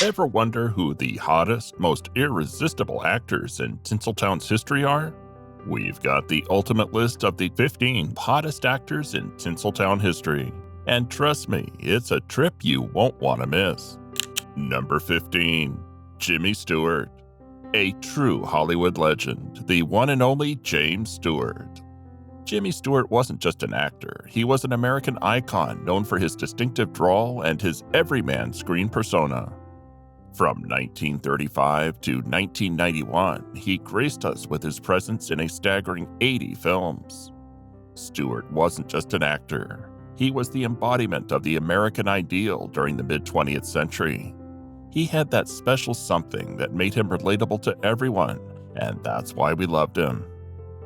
Ever wonder who the hottest, most irresistible actors in Tinseltown's history are? We've got the ultimate list of the 15 hottest actors in Tinseltown history. And trust me, it's a trip you won't want to miss. Number 15. Jimmy Stewart. A true Hollywood legend, the one and only James Stewart. Jimmy Stewart wasn't just an actor, he was an American icon known for his distinctive drawl and his everyman screen persona. From 1935 to 1991, he graced us with his presence in a staggering 80 films. Stewart wasn't just an actor, he was the embodiment of the American ideal during the mid-20th century. He had that special something that made him relatable to everyone, and that's why we loved him.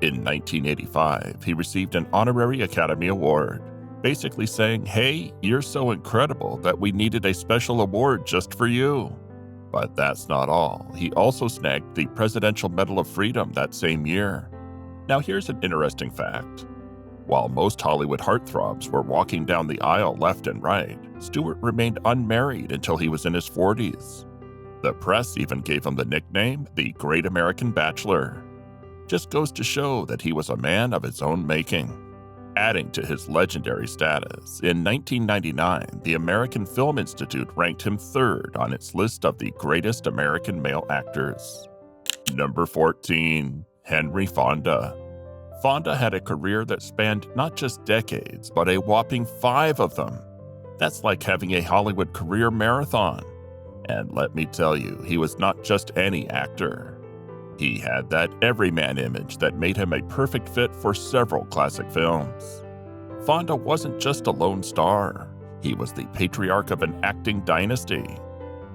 In 1985, he received an honorary Academy Award, basically saying, "Hey, you're so incredible that we needed a special award just for you." But that's not all. He also snagged the Presidential Medal of Freedom that same year. Now here's an interesting fact. While most Hollywood heartthrobs were walking down the aisle left and right, Stewart remained unmarried until he was in his 40s. The press even gave him the nickname, the Great American Bachelor. Just goes to show that he was a man of his own making. Adding to his legendary status, in 1999, the American Film Institute ranked him third on its list of the greatest American male actors. Number 14. Henry Fonda. Fonda had a career that spanned not just decades, but a whopping 5 of them. That's like having a Hollywood career marathon. And let me tell you, he was not just any actor. He had that everyman image that made him a perfect fit for several classic films. Fonda wasn't just a lone star, he was the patriarch of an acting dynasty.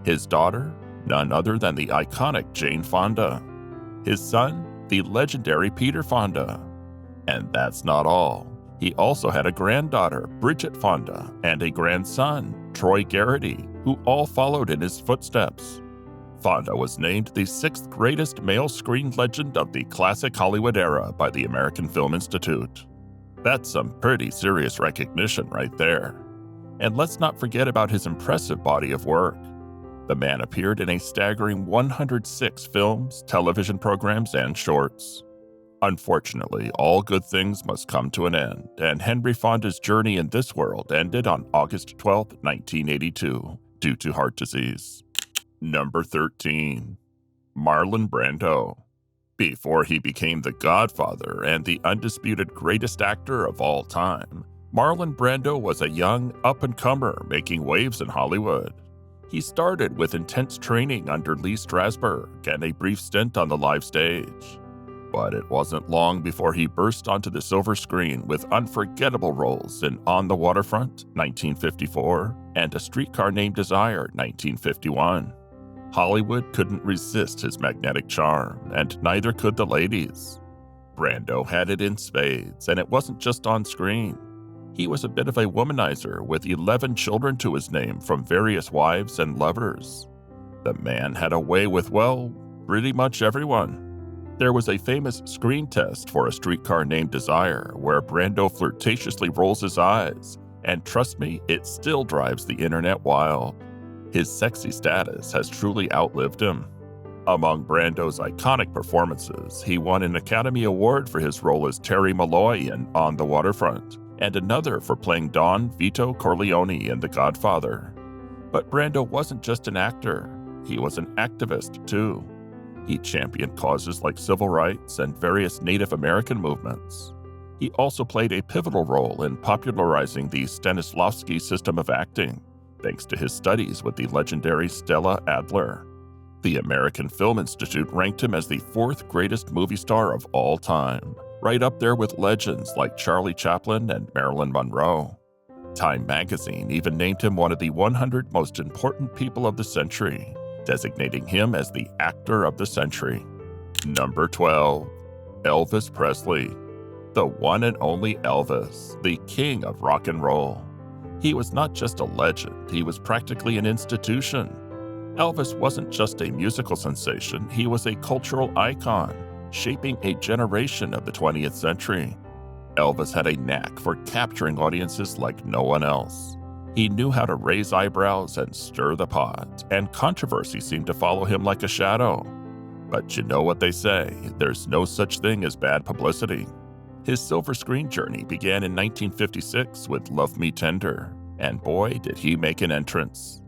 His daughter, none other than the iconic Jane Fonda. His son, the legendary Peter Fonda. And that's not all. He also had a granddaughter, Bridget Fonda, and a grandson, Troy Garrity, who all followed in his footsteps. Fonda was named the 6th greatest male screen legend of the classic Hollywood era by the American Film Institute. That's some pretty serious recognition right there. And let's not forget about his impressive body of work. The man appeared in a staggering 106 films, television programs, and shorts. Unfortunately, all good things must come to an end, and Henry Fonda's journey in this world ended on August 12, 1982, due to heart disease. Number 13. Marlon Brando. Before he became the Godfather and the undisputed greatest actor of all time, Marlon Brando was a young up-and-comer making waves in Hollywood. He started with intense training under Lee Strasberg and a brief stint on the live stage. But it wasn't long before he burst onto the silver screen with unforgettable roles in On the Waterfront, 1954, and A Streetcar Named Desire, 1951. Hollywood couldn't resist his magnetic charm, and neither could the ladies. Brando had it in spades, and it wasn't just on screen. He was a bit of a womanizer with 11 children to his name from various wives and lovers. The man had a way with, well, pretty much everyone. There was a famous screen test for A Streetcar Named Desire where Brando flirtatiously rolls his eyes, and trust me, it still drives the internet wild. His sexy status has truly outlived him. Among Brando's iconic performances, he won an Academy Award for his role as Terry Malloy in On the Waterfront, and another for playing Don Vito Corleone in The Godfather. But Brando wasn't just an actor, he was an activist too. He championed causes like civil rights and various Native American movements. He also played a pivotal role in popularizing the Stanislavski system of acting, thanks to his studies with the legendary Stella Adler. The American Film Institute ranked him as the 4th greatest movie star of all time, right up there with legends like Charlie Chaplin and Marilyn Monroe. Time magazine even named him one of the 100 most important people of the century, designating him as the actor of the century. Number 12. Elvis Presley. The one and only Elvis, the king of rock and roll. He was not just a legend, he was practically an institution. Elvis wasn't just a musical sensation, he was a cultural icon, shaping a generation of the 20th century. Elvis had a knack for capturing audiences like no one else. He knew how to raise eyebrows and stir the pot, and controversy seemed to follow him like a shadow. But you know what they say, there's no such thing as bad publicity. His silver screen journey began in 1956 with Love Me Tender, and boy did he make an entrance.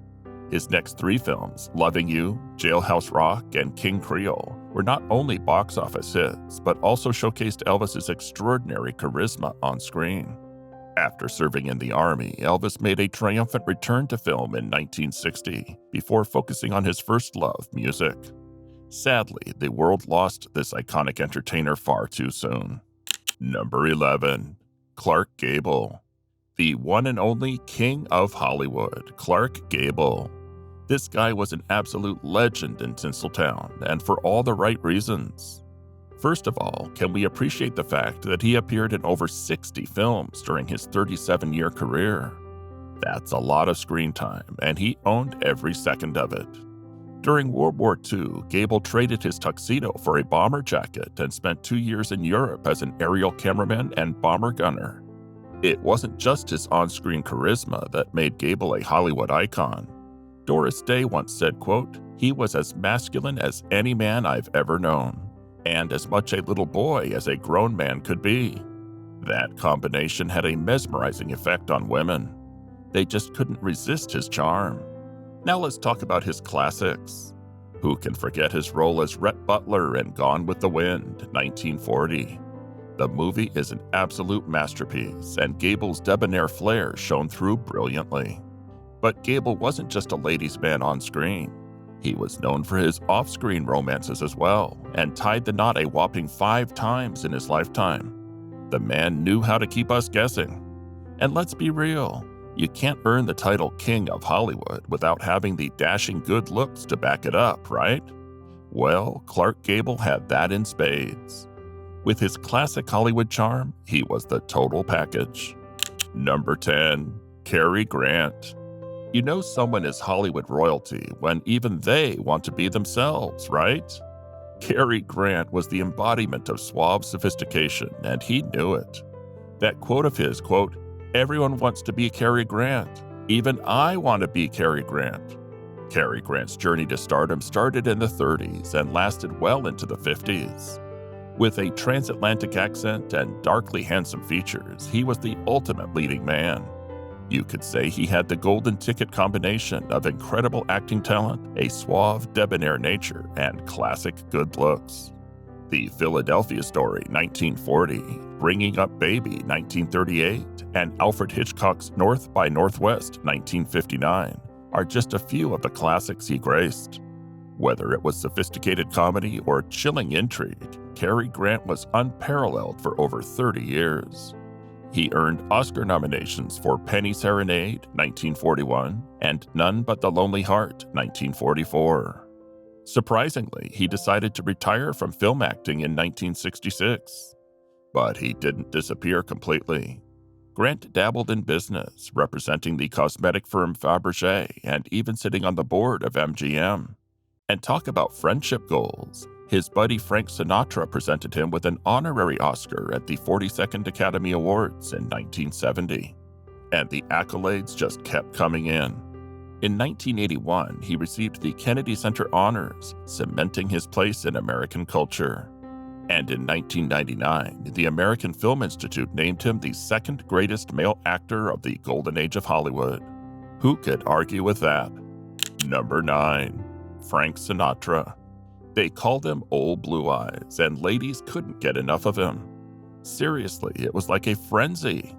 His next three films, Loving You, Jailhouse Rock, and King Creole, were not only box office hits, but also showcased Elvis's extraordinary charisma on screen. After serving in the Army, Elvis made a triumphant return to film in 1960, before focusing on his first love, music. Sadly, the world lost this iconic entertainer far too soon. Number 11. Clark Gable. The one and only King of Hollywood, Clark Gable. This guy was an absolute legend in Tinseltown, and for all the right reasons. First of all, can we appreciate the fact that he appeared in over 60 films during his 37-year career? That's a lot of screen time, and he owned every second of it. During World War II, Gable traded his tuxedo for a bomber jacket and spent 2 years in Europe as an aerial cameraman and bomber gunner. It wasn't just his on-screen charisma that made Gable a Hollywood icon. Doris Day once said, quote, "He was as masculine as any man I've ever known, and as much a little boy as a grown man could be." That combination had a mesmerizing effect on women. They just couldn't resist his charm. Now let's talk about his classics. Who can forget his role as Rhett Butler in Gone with the Wind, 1940? The movie is an absolute masterpiece, and Gable's debonair flair shone through brilliantly. But Gable wasn't just a ladies' man on screen. He was known for his off-screen romances as well, and tied the knot a whopping 5 times in his lifetime. The man knew how to keep us guessing. And let's be real, you can't earn the title King of Hollywood without having the dashing good looks to back it up, right? Well, Clark Gable had that in spades. With his classic Hollywood charm, he was the total package. Number 10. Cary Grant. You know someone is Hollywood royalty when even they want to be themselves, right? Cary Grant was the embodiment of suave sophistication, and he knew it. That quote of his, quote, "Everyone wants to be Cary Grant. Even I want to be Cary Grant." Cary Grant's journey to stardom started in the 30s and lasted well into the 50s. With a transatlantic accent and darkly handsome features, he was the ultimate leading man. You could say he had the golden ticket combination of incredible acting talent, a suave, debonair nature, and classic good looks. The Philadelphia Story, 1940, Bringing Up Baby, 1938, and Alfred Hitchcock's North by Northwest, 1959, are just a few of the classics he graced. Whether it was sophisticated comedy or chilling intrigue, Cary Grant was unparalleled for over 30 years. He earned Oscar nominations for Penny Serenade, 1941, and None But the Lonely Heart, 1944. Surprisingly, he decided to retire from film acting in 1966. But he didn't disappear completely. Grant dabbled in business, representing the cosmetic firm Fabergé and even sitting on the board of MGM. And talk about friendship goals. His buddy Frank Sinatra presented him with an honorary Oscar at the 42nd Academy Awards in 1970. And the accolades just kept coming in. In 1981, he received the Kennedy Center Honors, cementing his place in American culture. And in 1999, the American Film Institute named him the second greatest male actor of the golden age of Hollywood. Who could argue with that? Number 9. Frank Sinatra. They called him Old Blue Eyes, and ladies couldn't get enough of him. Seriously, it was like a frenzy.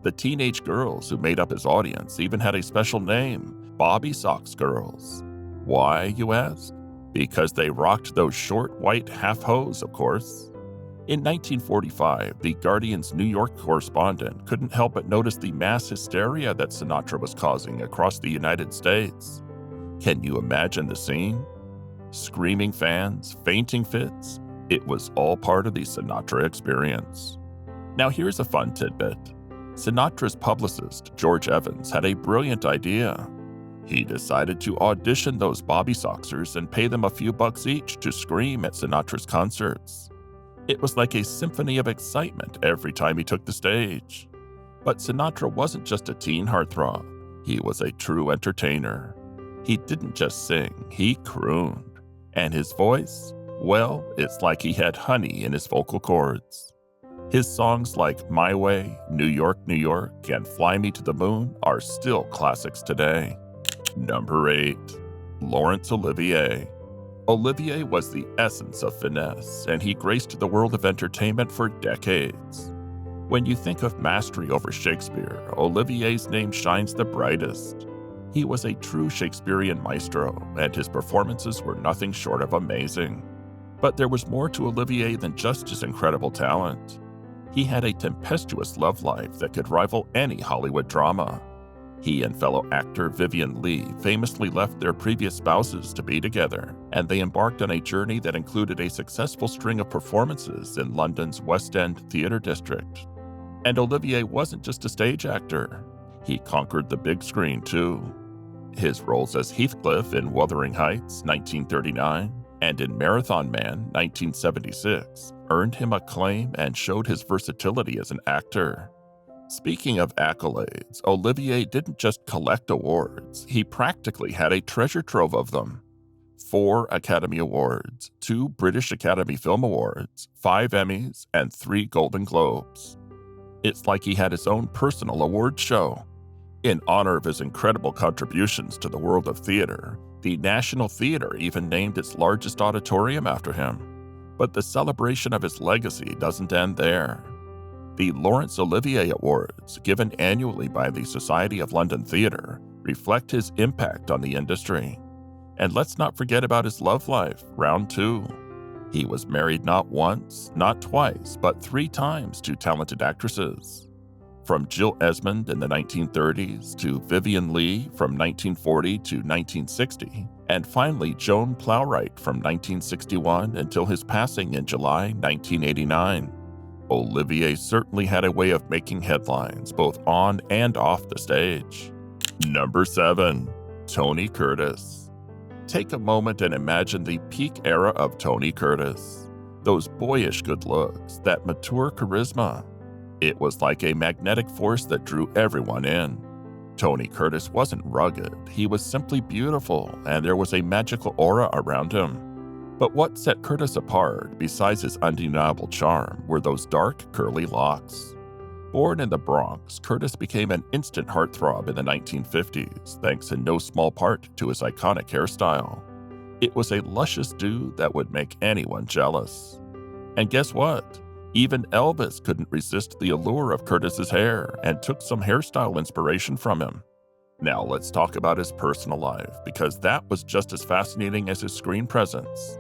The teenage girls who made up his audience even had a special name, Bobby Sox Girls. Why, you ask? Because they rocked those short white half-hose, of course. In 1945, the Guardian's New York correspondent couldn't help but notice the mass hysteria that Sinatra was causing across the United States. Can you imagine the scene? Screaming fans, fainting fits, it was all part of the Sinatra experience. Now here's a fun tidbit. Sinatra's publicist, George Evans, had a brilliant idea. He decided to audition those Bobby Soxers and pay them a few bucks each to scream at Sinatra's concerts. It was like a symphony of excitement every time he took the stage. But Sinatra wasn't just a teen heartthrob. He was a true entertainer. He didn't just sing, he crooned. And his voice? Well, it's like he had honey in his vocal cords. His songs like My Way, New York, New York, and Fly Me to the Moon are still classics today. Number 8. Laurence Olivier. Olivier was the essence of finesse, and he graced the world of entertainment for decades. When you think of mastery over Shakespeare, Olivier's name shines the brightest. He was a true Shakespearean maestro, and his performances were nothing short of amazing. But there was more to Olivier than just his incredible talent. He had a tempestuous love life that could rival any Hollywood drama. He and fellow actor Vivien Leigh famously left their previous spouses to be together, and they embarked on a journey that included a successful string of performances in London's West End theater district. And Olivier wasn't just a stage actor. He conquered the big screen too. His roles as Heathcliff in Wuthering Heights, 1939, and in Marathon Man, 1976, earned him acclaim and showed his versatility as an actor. Speaking of accolades, Olivier didn't just collect awards, he practically had a treasure trove of them. 4 Academy Awards, 2 British Academy Film Awards, 5 Emmys, and 3 Golden Globes. It's like he had his own personal award show. In honor of his incredible contributions to the world of theater, the National Theatre even named its largest auditorium after him. But the celebration of his legacy doesn't end there. The Laurence Olivier Awards, given annually by the Society of London Theatre, reflect his impact on the industry. And let's not forget about his love life, round 2. He was married not once, not twice, but 3 times to talented actresses. From Jill Esmond in the 1930s to Vivien Leigh from 1940 to 1960, and finally Joan Plowright from 1961 until his passing in July 1989. Olivier certainly had a way of making headlines both on and off the stage. Number 7. Tony Curtis. Take a moment and imagine the peak era of Tony Curtis. Those boyish good looks, that mature charisma. It was like a magnetic force that drew everyone in. Tony Curtis wasn't rugged, he was simply beautiful, and there was a magical aura around him. But what set Curtis apart, besides his undeniable charm, were those dark, curly locks. Born in the Bronx, Curtis became an instant heartthrob in the 1950s, thanks in no small part to his iconic hairstyle. It was a luscious do that would make anyone jealous. And guess what? Even Elvis couldn't resist the allure of Curtis's hair and took some hairstyle inspiration from him. Now let's talk about his personal life, because that was just as fascinating as his screen presence.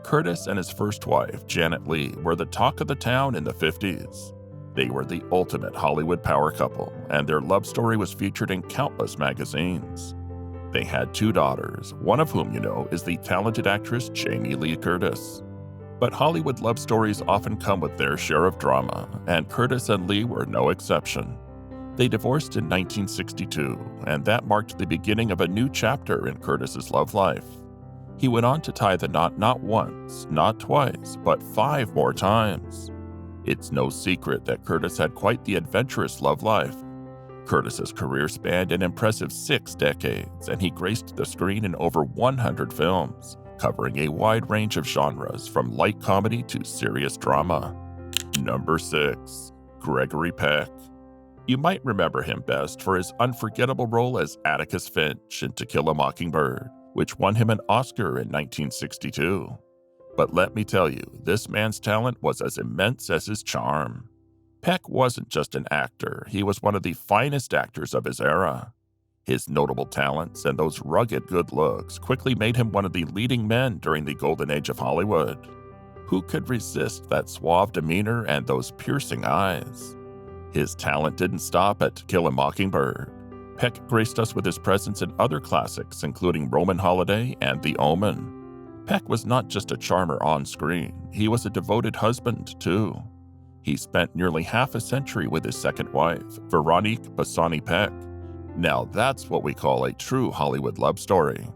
Curtis and his first wife, Janet Leigh, were the talk of the town in the 50s. They were the ultimate Hollywood power couple, and their love story was featured in countless magazines. They had 2 daughters, one of whom you know is the talented actress Jamie Lee Curtis. But Hollywood love stories often come with their share of drama, and Curtis and Leigh were no exception. They divorced in 1962, and that marked the beginning of a new chapter in Curtis's love life. He went on to tie the knot not once, not twice, but 5 more times. It's no secret that Curtis had quite the adventurous love life. Curtis's career spanned an impressive 6 decades, and he graced the screen in over 100 films, covering a wide range of genres from light comedy to serious drama. Number 6. Gregory Peck. You might remember him best for his unforgettable role as Atticus Finch in To Kill a Mockingbird, which won him an Oscar in 1962. But let me tell you, this man's talent was as immense as his charm. Peck wasn't just an actor, he was one of the finest actors of his era. His notable talents and those rugged good looks quickly made him one of the leading men during the golden age of Hollywood. Who could resist that suave demeanor and those piercing eyes? His talent didn't stop at To Kill a Mockingbird. Peck graced us with his presence in other classics, including Roman Holiday and The Omen. Peck was not just a charmer on screen, he was a devoted husband, too. He spent nearly half a century with his second wife, Veronique Bassani Peck. Now that's what we call a true Hollywood love story.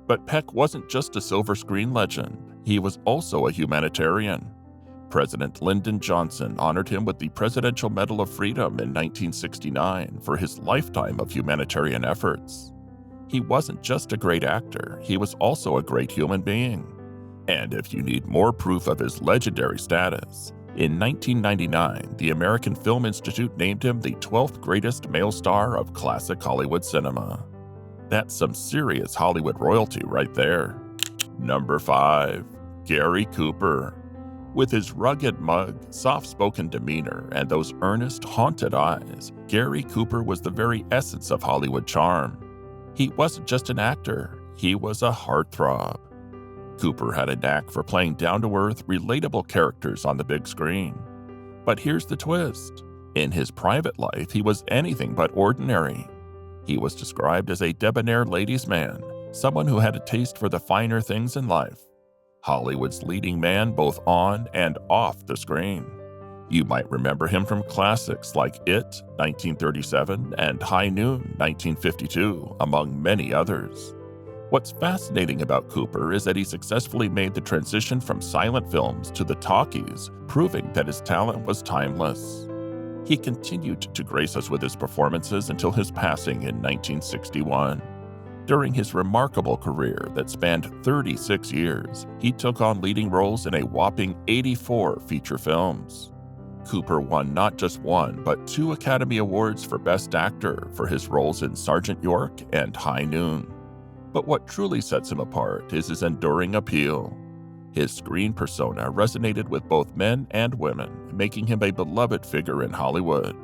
But Peck wasn't just a silver screen legend, he was also a humanitarian. President Lyndon Johnson honored him with the Presidential Medal of Freedom in 1969 for his lifetime of humanitarian efforts. He wasn't just a great actor, he was also a great human being. And if you need more proof of his legendary status, in 1999, the American Film Institute named him the 12th greatest male star of classic Hollywood cinema. That's some serious Hollywood royalty right there. Number 5. Gary Cooper. With his rugged mug, soft-spoken demeanor, and those earnest, haunted eyes, Gary Cooper was the very essence of Hollywood charm. He wasn't just an actor, he was a heartthrob. Cooper had a knack for playing down-to-earth, relatable characters on the big screen. But here's the twist. In his private life, he was anything but ordinary. He was described as a debonair ladies' man, someone who had a taste for the finer things in life. Hollywood's leading man both on and off the screen. You might remember him from classics like It, 1937, and High Noon, 1952, among many others. What's fascinating about Cooper is that he successfully made the transition from silent films to the talkies, proving that his talent was timeless. He continued to grace us with his performances until his passing in 1961. During his remarkable career that spanned 36 years, he took on leading roles in a whopping 84 feature films. Cooper won not just one, but 2 Academy Awards for Best Actor for his roles in Sergeant York and High Noon. But what truly sets him apart is his enduring appeal. His screen persona resonated with both men and women, making him a beloved figure in Hollywood.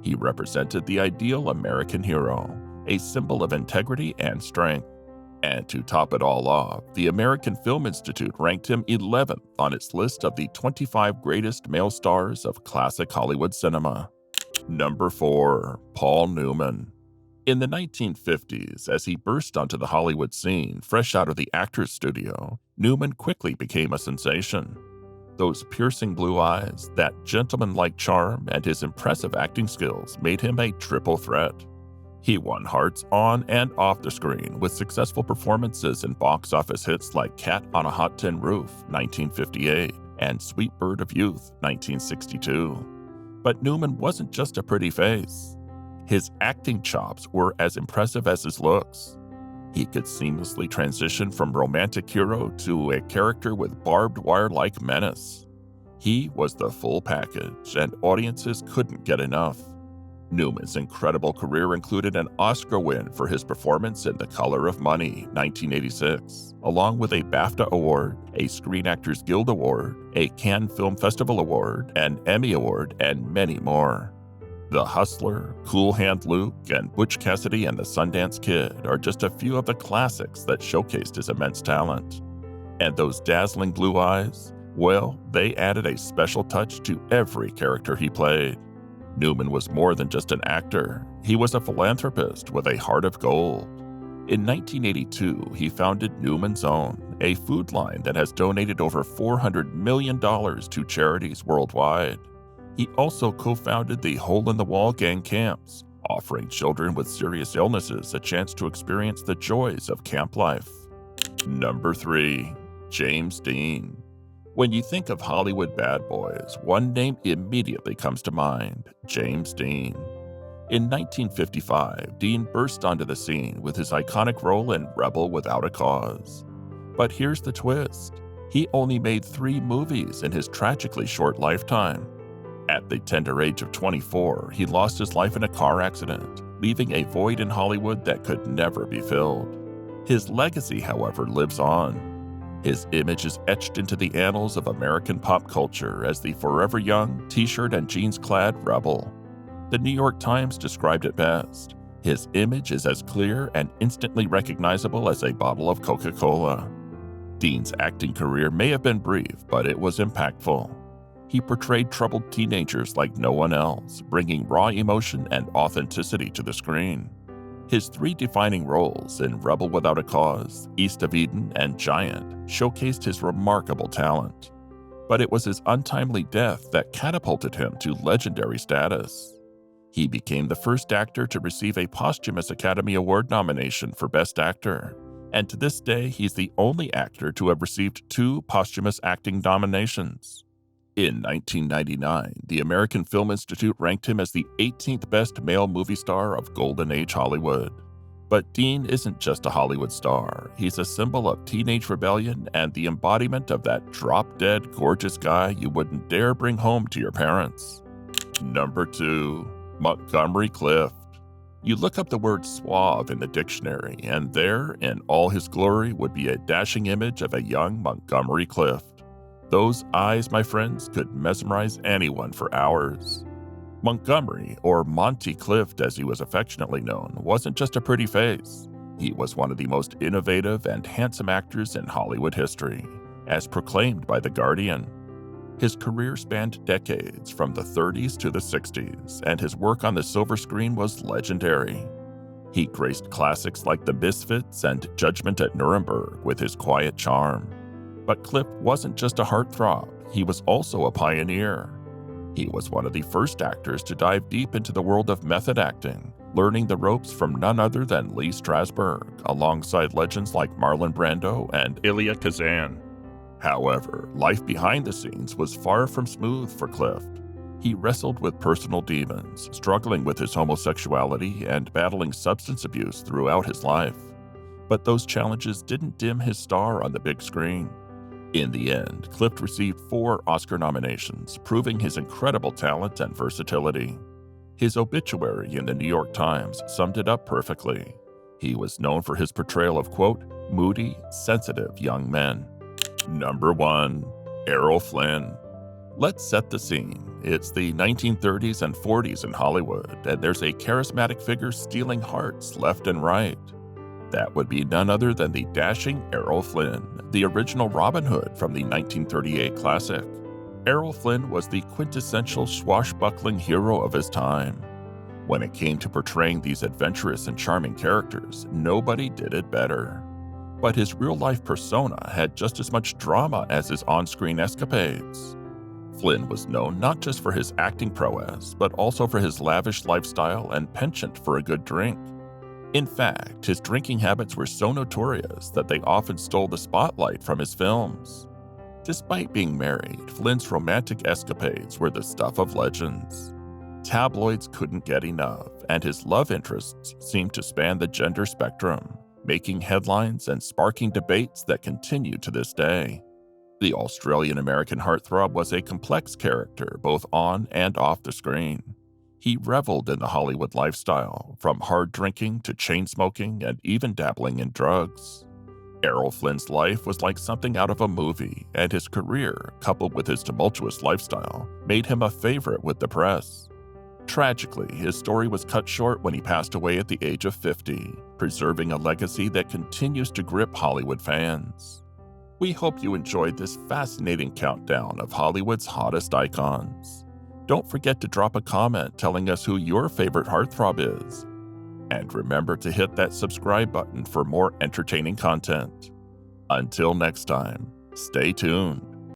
He represented the ideal American hero, a symbol of integrity and strength. And to top it all off, the American Film Institute ranked him 11th on its list of the 25 greatest male stars of classic Hollywood cinema. Number 4. Paul Newman. In the 1950s, as he burst onto the Hollywood scene fresh out of the actor's studio, Newman quickly became a sensation. Those piercing blue eyes, that gentleman-like charm, and his impressive acting skills made him a triple threat. He won hearts on and off the screen with successful performances in box office hits like Cat on a Hot Tin Roof, 1958, and Sweet Bird of Youth, 1962. But Newman wasn't just a pretty face. His acting chops were as impressive as his looks. He could seamlessly transition from romantic hero to a character with barbed wire-like menace. He was the full package, and audiences couldn't get enough. Newman's incredible career included an Oscar win for his performance in The Color of Money, 1986, along with a BAFTA Award, a Screen Actors Guild Award, a Cannes Film Festival Award, an Emmy Award, and many more. The Hustler, Cool Hand Luke, and Butch Cassidy and the Sundance Kid are just a few of the classics that showcased his immense talent. And those dazzling blue eyes, well, they added a special touch to every character he played. Newman was more than just an actor. He was a philanthropist with a heart of gold. In 1982, he founded Newman's Own, a food line that has donated over $400 million to charities worldwide. He also co-founded the Hole in the Wall Gang Camps, offering children with serious illnesses a chance to experience the joys of camp life. Number 3. James Dean. When you think of Hollywood bad boys, one name immediately comes to mind: James Dean. In 1955, Dean burst onto the scene with his iconic role in Rebel Without a Cause. But here's the twist. He only made 3 movies in his tragically short lifetime. At the tender age of 24, he lost his life in a car accident, leaving a void in Hollywood that could never be filled. His legacy, however, lives on. His image is etched into the annals of American pop culture as the forever young, t-shirt and jeans-clad rebel. The New York Times described it best. His image is as clear and instantly recognizable as a bottle of Coca-Cola. Dean's acting career may have been brief, but it was impactful. He portrayed troubled teenagers like no one else, bringing raw emotion and authenticity to the screen. His 3 defining roles in Rebel Without a Cause, East of Eden, and Giant showcased his remarkable talent. But it was his untimely death that catapulted him to legendary status. He became the first actor to receive a posthumous Academy Award nomination for Best Actor, and to this day he's the only actor to have received 2 posthumous acting nominations. In 1999, the American Film Institute ranked him as the 18th best male movie star of Golden Age Hollywood. But Dean isn't just a Hollywood star. He's a symbol of teenage rebellion and the embodiment of that drop-dead gorgeous guy you wouldn't dare bring home to your parents. Number 2. Montgomery Clift. You look up the word suave in the dictionary, and there, in all his glory, would be a dashing image of a young Montgomery Clift. Those eyes, my friends, could mesmerize anyone for hours. Montgomery, or Monty Clift as he was affectionately known, wasn't just a pretty face. He was one of the most innovative and handsome actors in Hollywood history, as proclaimed by The Guardian. His career spanned decades, from the 30s to the 60s, and his work on the silver screen was legendary. He graced classics like The Misfits and Judgment at Nuremberg with his quiet charm. But Clift wasn't just a heartthrob, he was also a pioneer. He was one of the first actors to dive deep into the world of method acting, learning the ropes from none other than Lee Strasberg, alongside legends like Marlon Brando and Elia Kazan. However, life behind the scenes was far from smooth for Clift. He wrestled with personal demons, struggling with his homosexuality and battling substance abuse throughout his life. But those challenges didn't dim his star on the big screen. In the end, Clift received 4 Oscar nominations, proving his incredible talent and versatility. His obituary in the New York Times summed it up perfectly. He was known for his portrayal of, quote, moody, sensitive young men. Number 1. Errol Flynn. Let's set the scene. It's the 1930s and 40s in Hollywood, and there's a charismatic figure stealing hearts left and right. That would be none other than the dashing Errol Flynn, the original Robin Hood from the 1938 classic. Errol Flynn was the quintessential swashbuckling hero of his time. When it came to portraying these adventurous and charming characters, nobody did it better. But his real-life persona had just as much drama as his on-screen escapades. Flynn was known not just for his acting prowess, but also for his lavish lifestyle and penchant for a good drink. In fact, his drinking habits were so notorious that they often stole the spotlight from his films. Despite being married, Flynn's romantic escapades were the stuff of legends. Tabloids couldn't get enough, and his love interests seemed to span the gender spectrum, making headlines and sparking debates that continue to this day. The Australian-American heartthrob was a complex character both on and off the screen. He reveled in the Hollywood lifestyle, from hard drinking to chain smoking and even dabbling in drugs. Errol Flynn's life was like something out of a movie, and his career, coupled with his tumultuous lifestyle, made him a favorite with the press. Tragically, his story was cut short when he passed away at the age of 50, preserving a legacy that continues to grip Hollywood fans. We hope you enjoyed this fascinating countdown of Hollywood's hottest icons. Don't forget to drop a comment telling us who your favorite heartthrob is. And remember to hit that subscribe button for more entertaining content. Until next time, stay tuned.